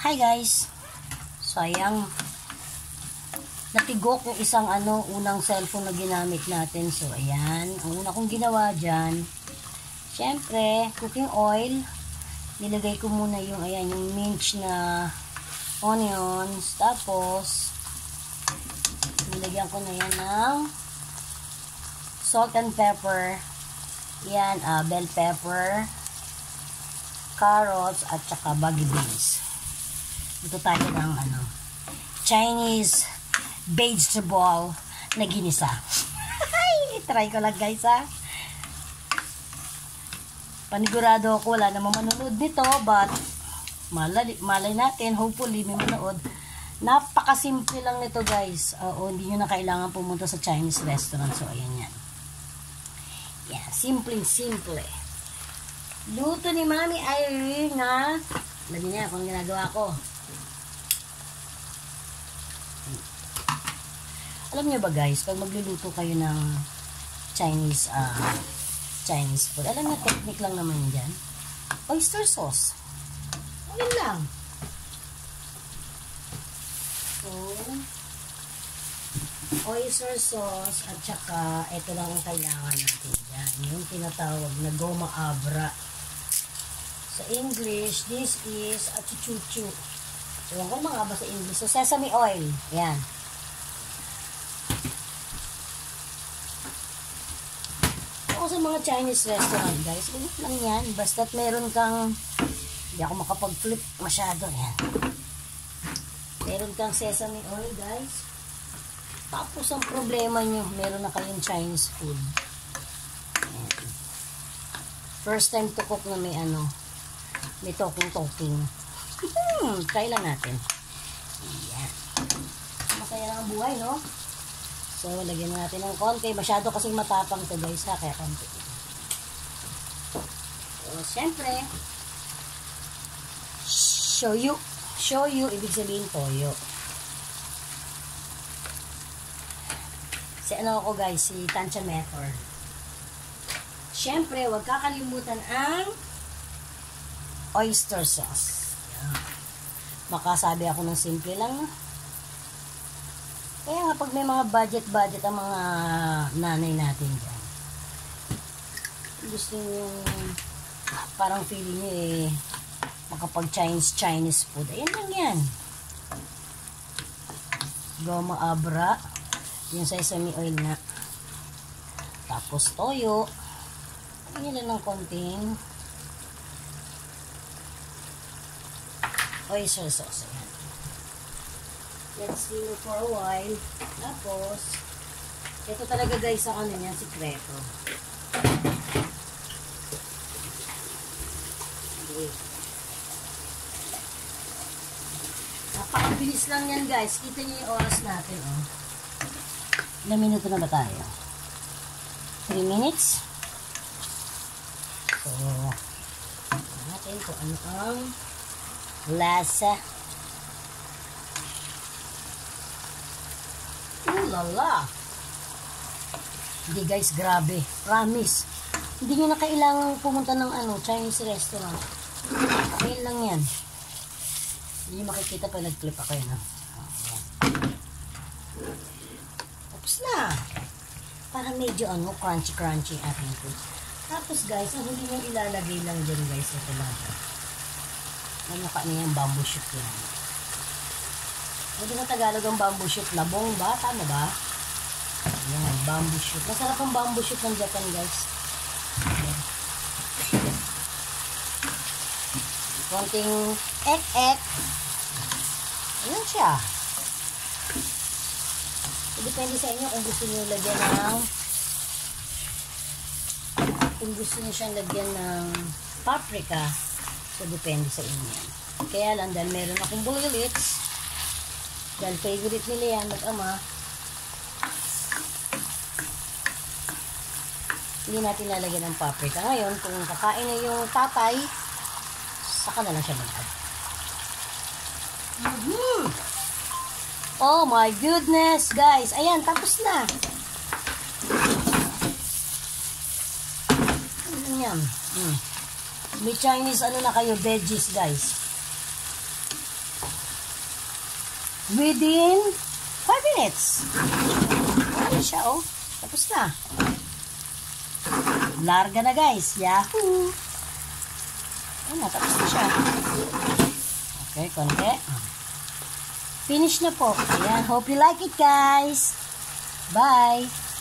Hi guys! Sayang, natigok yung isang unang cellphone na ginamit natin. So ayan, ang una kong ginawa dyan, syempre, cooking oil. Nilagay ko muna yung, ayan, yung minced na onions. Tapos, nilagyan ko na yan ng salt and pepper. Yan, bell pepper, carrots, at saka baggy beans. Ito tayo ng Chinese vegetable na ginisa. Try ko lang guys ha. Panigurado ako wala namang manonood nito, but malay natin, hopefully may manood. Napakasimple lang nito guys. Hindi nyo na kailangan pumunta sa Chinese restaurant. So ayan yan. Yeah, simple. Luto ni Mami Irene na lagi niya kung ginagawa ko. Alam niyo ba guys, pag magluluto kayo ng Chinese food, alam niyo, technique lang naman yan. Oyster sauce. Ayun lang. So, oyster sauce at saka ito lang ang kailangan natin dyan. Yung tinatawag na goma abra. Sa English, this is achuchuchu. Ewan ko mga ba sa English. So, sesame oil. Yan. Sa mga Chinese restaurant guys, ulit lang yan, basta't meron kang, hindi ako makapag-flip masyado, yan, meron kang sesame oil guys, tapos ang problema nyo, meron na kayong Chinese food. Yan. First time to cook na may talking. Try lang natin. Yan, masaya lang ang buhay, no? So, lagyan natin ng konti. Masyado kasing matapang to guys ha, kaya konti. So, syempre, shoyu. Shoyu, ibig sabihin toyo. Si ako guys, si Tancha Method. Syempre, huwag kakalimutan ang oyster sauce. Yan. Makasabi ako ng simple lang. Kaya nga pag may mga budget ang mga nanay natin dyan, gusto nyo parang feeling nyo makapag Chinese food, ayan lang yan. Goma abra, yung sesame oil na, tapos toyo, ayan lang ng konting oyster sauce. Ayan. Let's simmer for a while. Tapos, ito talaga guys ang niyan, sikreto. Okay. Napakabilis lang yan guys. Kita niyo yung oras natin. Ilang minuto na ba tayo? 3 minutes. So, natin kung ano ang lasa. Lala. Hindi guys, grabe. Promise. Hindi nyo na kailangan pumunta ng Chinese restaurant. Ayun lang yan. Hindi nyo makikita pag nag-flip ako yun. Tapos na. Parang medyo crunchy ating food. Tapos guys, ang hindi nyo ilalagay lang dyan guys. Ito lang. Mukha na yan, bamboo shoot yan. Hindi na Tagalog ang bamboo shoot. Labong ba? Tama ba? Yan, bamboo shoot. Masarap ang bamboo shoot ng Japan, guys. Yan. Konting ek-ek. Ayan siya. Depende sa inyo kung gusto nyo lagyan siyang lagyan ng paprika. So, depende sa inyo. Kaya lang, dahil meron akong bullets, dahil favorite nila yan, mag-ama, hindi natin lalagyan ng paprika. Ngayon, kung kakain na yung tatay, saka na lang siya mag-add. Oh my goodness, guys. Ayan, tapos na. Yan. May Chinese na kayo, veggies, guys. within 5 minutes. Ano siya, oh. Tapos na. Larga na, guys. Yahoo! Ano, tapos na siya. Okay, konti. Finish na po. Ayan. Hope you like it, guys. Bye!